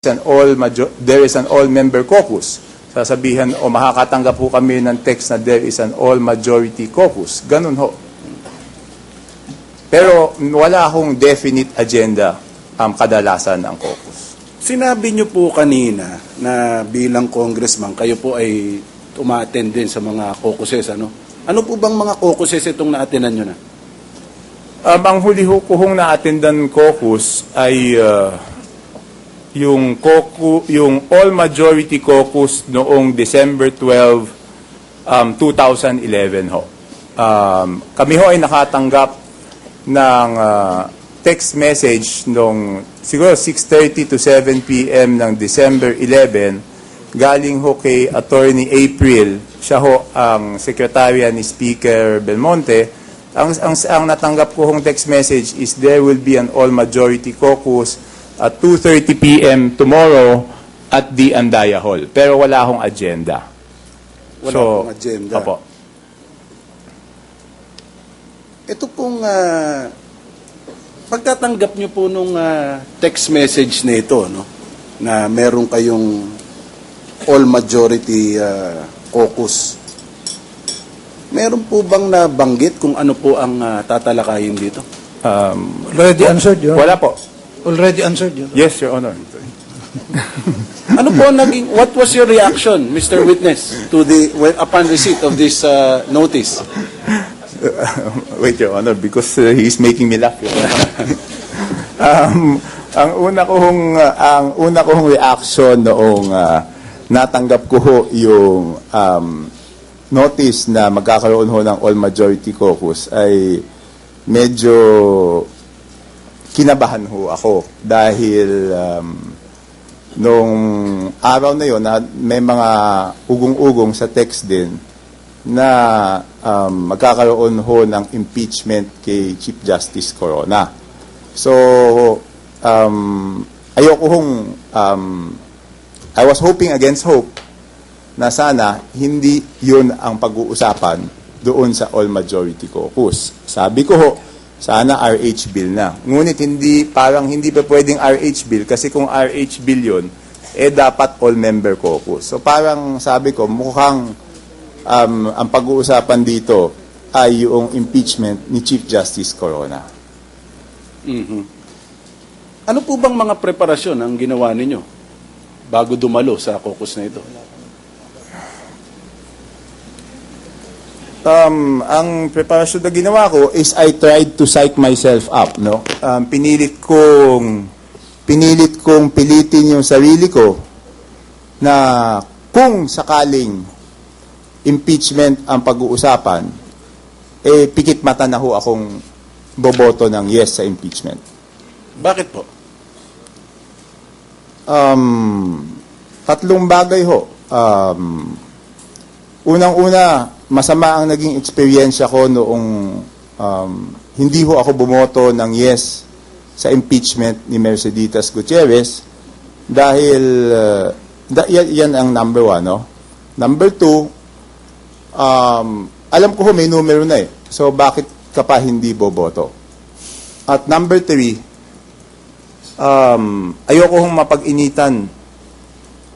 there is an all-member caucus. Sasabihin o makakatanggap po kami ng text na there is an all-majority caucus. Ganun ho. Pero wala akong definite agenda kadalasan ang caucus. Sinabi niyo po kanina na bilang congressman, kayo po ay uma-attend din sa mga caucuses, ano? Ano po bang mga caucuses itong na-attendan niyo na? Ang huli ko hong na-attendan caucus ay yung all-majority caucus noong December 12, 2011 ho. Kami ho ay nakatanggap ng text message nung siguro 6:30 to 7 p.m. ng December 11 galing ho kay Attorney April. Siya ho ang sekretarya ni Speaker Belmonte. Ang natanggap ko hong text message is there will be an all-majority caucus at 2:30 p.m. tomorrow at the Andaya Hall. Pero wala akong agenda. Wala akong agenda. Opo. Ito pong pagkatanggap niyo po nung text message na ito, no, na meron kayong all-majority caucus, meron po bang nabanggit kung ano po ang tatalakayin dito? Already answered yun. Wala po. Already answered yun. Yes, Your Honor. Ano po naging, what was your reaction, Mr. Witness, to upon receipt of this notice? Wait, Your Honor, because he's making me laugh. Ang una kong reaction noong natanggap ko ho yung notice na magkakaroon ho ng all-majority caucus ay medyo kinabahan ho ako dahil nung araw na yon may mga ugong-ugong sa text din na magkakaroon ho ng impeachment kay Chief Justice Corona. So, ayoko hong I was hoping against hope na sana hindi yun ang pag-uusapan doon sa all-majority caucus. Sabi ko ho, sana RH bill na. Ngunit parang hindi pa pwedeng RH bill kasi kung RH bill yun, dapat all-member caucus. So parang sabi ko, mukhang ang pag-uusapan dito ay yung impeachment ni Chief Justice Corona. Mm-hmm. Ano po bang mga preparasyon ang ginawa ninyo bago dumalo sa caucus na ito? Ang preparasyon na ginawa ko is I tried to psych myself up, no? Pinilit kong pilitin yung sarili ko na kung sakaling impeachment ang pag-uusapan, pikit mata na ho akong boboto ng yes sa impeachment. Bakit po? Tatlong bagay ho. Unang-una, masama ang naging experience ko noong hindi ho ako bumoto ng yes sa impeachment ni Merceditas Gutierrez dahil yan ang number one. No? Number two, alam ko ho may numero na eh. So bakit ka pa hindi boboto? At number three, ayoko hong mapag-initan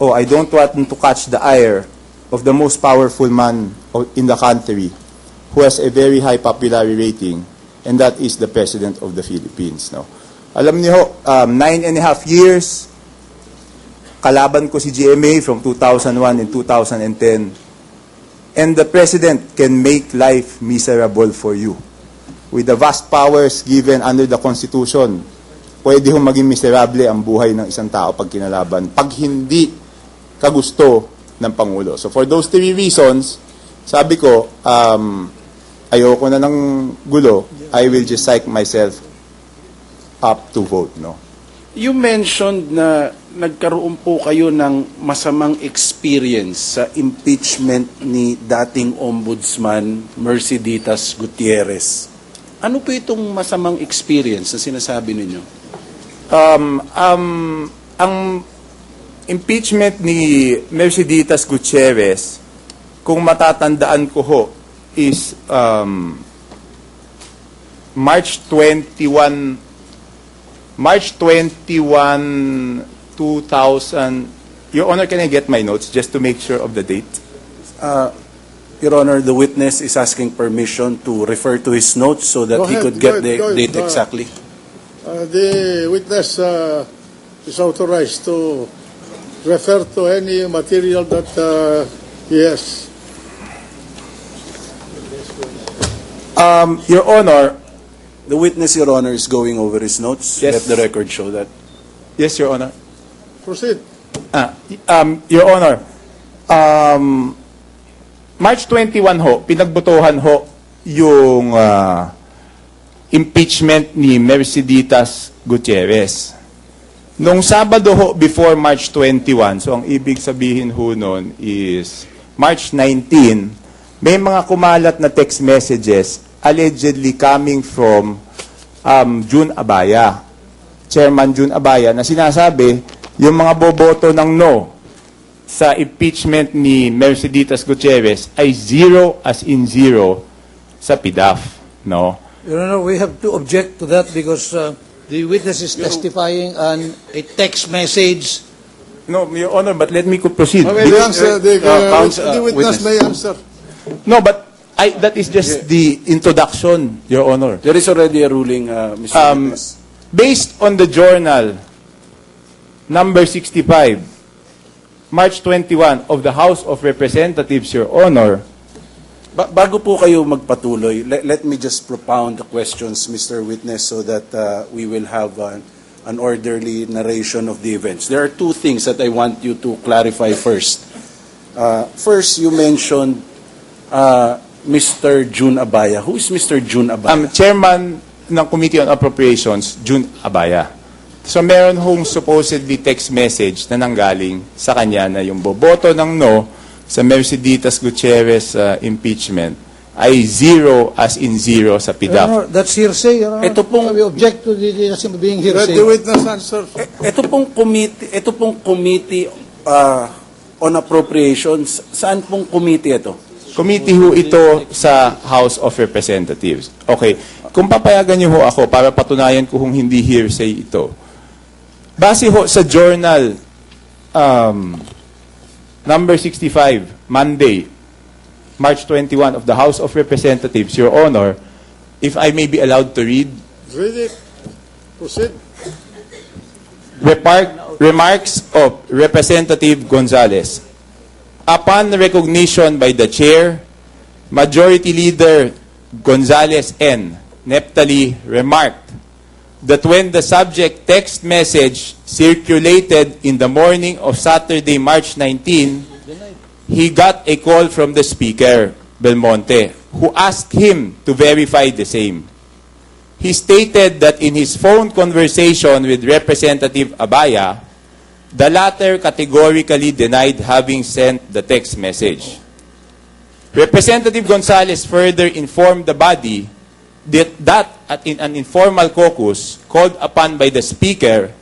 I don't want to catch the ire of the most powerful man in the country who has a very high popularity rating, and that is the President of the Philippines. No? Alam niyo, 9.5 years, kalaban ko si GMA from 2001 and 2010, and the President can make life miserable for you. With the vast powers given under the Constitution, pwede hong maging miserable ang buhay ng isang tao pag kinalaban, pag hindi kagusto ng Pangulo. So for those three reasons, sabi ko, ayoko na ng gulo, I will just psych myself up to vote. No? You mentioned na nagkaroon po kayo ng masamang experience sa impeachment ni dating Ombudsman Merceditas Gutierrez. Ano po itong masamang experience na sinasabi ninyo? Ang impeachment ni Merceditas Gutierrez, kung matatandaan ko ho, is March 21, 2012, 2000. Your Honor, can I get my notes just to make sure of the date? Your Honor, the witness is asking permission to refer to his notes so that Go he ahead, could go get ahead, the go ahead. date exactly. The witness is authorized to refer to any material that he has. Your Honor, The witness, Your Honor, is going over his notes. Yes. Let the record show that. yes, Your Honor. Proceed. Your Honor, March 21 ho, pinagbotohan ho yung impeachment ni Merceditas Gutierrez. Nung Sabado ho, before March 21, so ang ibig sabihin ho nun is March 19, may mga kumalat na text messages allegedly coming from June Abaya, Chairman June Abaya, na sinasabi yung mga boboto ng no sa impeachment ni Merceditas Gutierrez ay 0 as in 0 sa PDAF, no? Your Honor, we have to object to that because the witness is testifying on a text message. No, Your Honor, but let me proceed. Okay, the answer, the witness. witness may answer. No, but that is just the introduction, Your Honor. There is already a ruling, Mr. Witness. Based on the journal number 65, March 21 of the House of Representatives, Your Honor, Bago po kayo magpatuloy, let me just propound the questions, Mr. Witness, so that we will have an orderly narration of the events. There are two things that I want you to clarify first. First, you mentioned Mr. June Abaya. Who is Mr. June Abaya? Chairman ng Committee on Appropriations, June Abaya. So meron hong supposedly text message na nanggaling sa kanya na yung boboto ng no sa Merceditas Gutierrez impeachment ay 0 as in 0 sa Your PDAF. Honor, that's hearsay, Your Honor. Ito pong- We object to the being Let hearsay. the witness answer. Ito pong committee on appropriations, saan pong committee ito? Committee ho ito sa House of Representatives. Okay, kung papayagan niyo ho ako para patunayan ko kung hindi hearsay ito. Base ho sa journal number 65, Monday, March 21 of the House of Representatives, Your Honor, if I may be allowed to read, Read it. Proceed. Remarks of Representative Gonzales. Upon recognition by the Chair, Majority Leader Gonzales N. Neptali remarked that when the subject text message circulated in the morning of Saturday, March 19, he got a call from the Speaker, Belmonte, who asked him to verify the same. He stated that in his phone conversation with Representative Abaya, the latter categorically denied having sent the text message. Representative Gonzales further informed the body that at an informal caucus called upon by the Speaker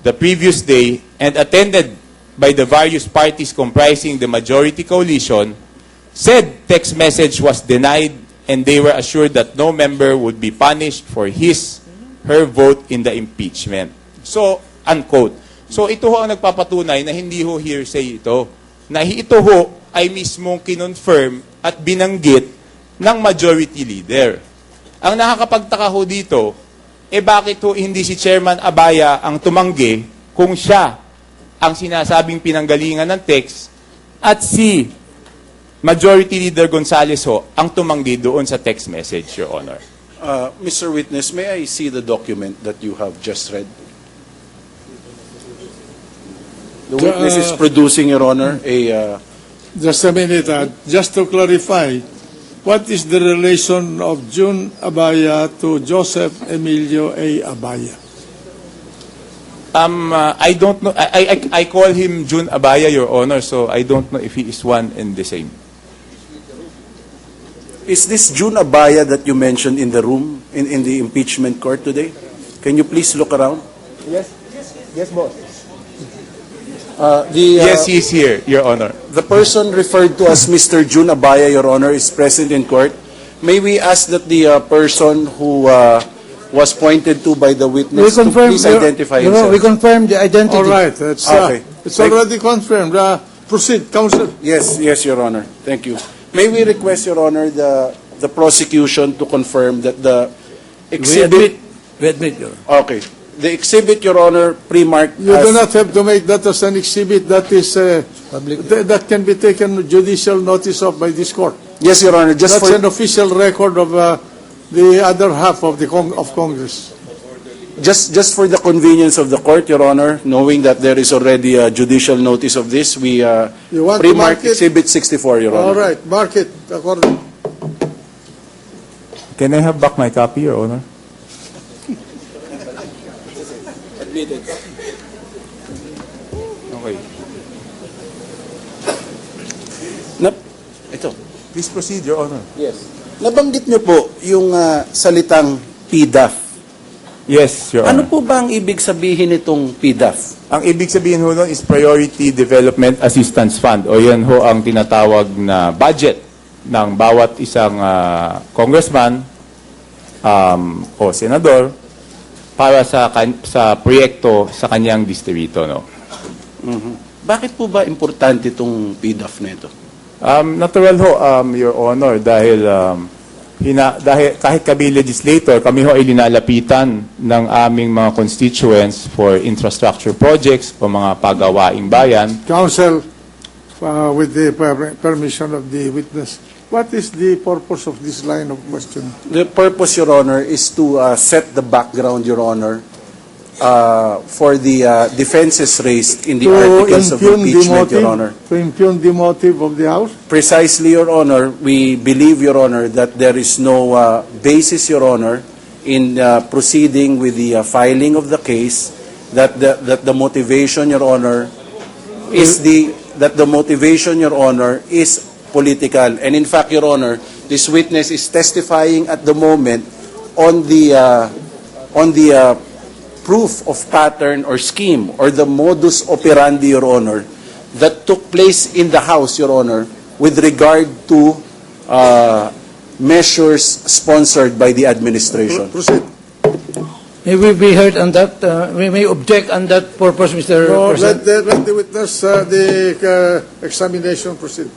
the previous day and attended by the various parties comprising the majority coalition, said text message was denied and they were assured that no member would be punished for her vote in the impeachment. So, unquote. So, ito ho ang nagpapatunay na hindi ho hearsay ito. Na ito ho ay mismong kinonfirm at binanggit ng majority leader. Ang nakakapagtaka ho dito, bakit ho hindi si Chairman Abaya ang tumanggi kung siya ang sinasabing pinanggalingan ng text at si Majority Leader Gonzales ho ang tumanggi doon sa text message, Your Honor. Mr. Witness, may I see the document that you have just read? The witness is producing, Your Honor, a... Just a minute. Just to clarify, what is the relation of June Abaya to Joseph Emilio A. Abaya? I don't know. I call him June Abaya, Your Honor, so I don't know if he is one and the same. Is this June Abaya that you mentioned in the room, in the impeachment court today? Can you please look around? Yes, boss. The, Yes, he is here, Your Honor. The person referred to as Mr. June Abaya, Your Honor, is present in court. May we ask that the person who was pointed to by the We witness to confirm, please identify Your Honor, himself. we confirm the identity. All right, it's, Okay. it's already confirmed. Proceed, Counsel. Yes, Your Honor. Thank you. May we request, Your Honor, the prosecution to confirm that the exhibit... We admit, Your Honor. Okay. The exhibit, Your Honor, pre-marked You as... do not have to make that as an exhibit that is Public. that can be taken judicial notice of by this court. Yes, Your Honor. Just That's for... an official record of the other half of the of Congress. Just for the convenience of the court, Your Honor, knowing that there is already a judicial notice of this, we You want to pre-marked mark it? Exhibit 64, Your Honor. All right, mark it according. Can I have back my copy, Your Honor? Okay. Ito. Please proceed, Your Honor. Yes. Nabanggit niyo po yung salitang PDAF. Yes, Your Ano Honor. po ba ang ibig sabihin nitong PDAF? Ang ibig sabihin ho nun is Priority Development Assistance Fund o yan ho ang tinatawag na budget ng bawat isang congressman o senador para sa proyekto sa kanyang distrito. No? Bakit po ba importante itong PDAF na ito? Natural ho, Your Honor, dahil kahit kami legislator, kami ho ay linalapitan ng aming mga constituents for infrastructure projects o mga pagawaing bayan. Counsel, with the permission of the witness, what is the purpose of this line of question? The purpose, Your Honor, is to set the background, Your Honor, for the defenses raised in the articles of impeachment, Your Honor. To impugn the motive of the House? Precisely, Your Honor, we believe, Your Honor, that there is no basis, Your Honor, in proceeding with the filing of the case, that the motivation, Your Honor, is political. And in fact, Your Honor, this witness is testifying at the moment on the proof of pattern or scheme or the modus operandi, Your Honor, that took place in the House, Your Honor, with regard to measures sponsored by the administration. Proceed. May we be heard on that? We may object on that purpose, Mr. No, President. let the witness, the examination proceed.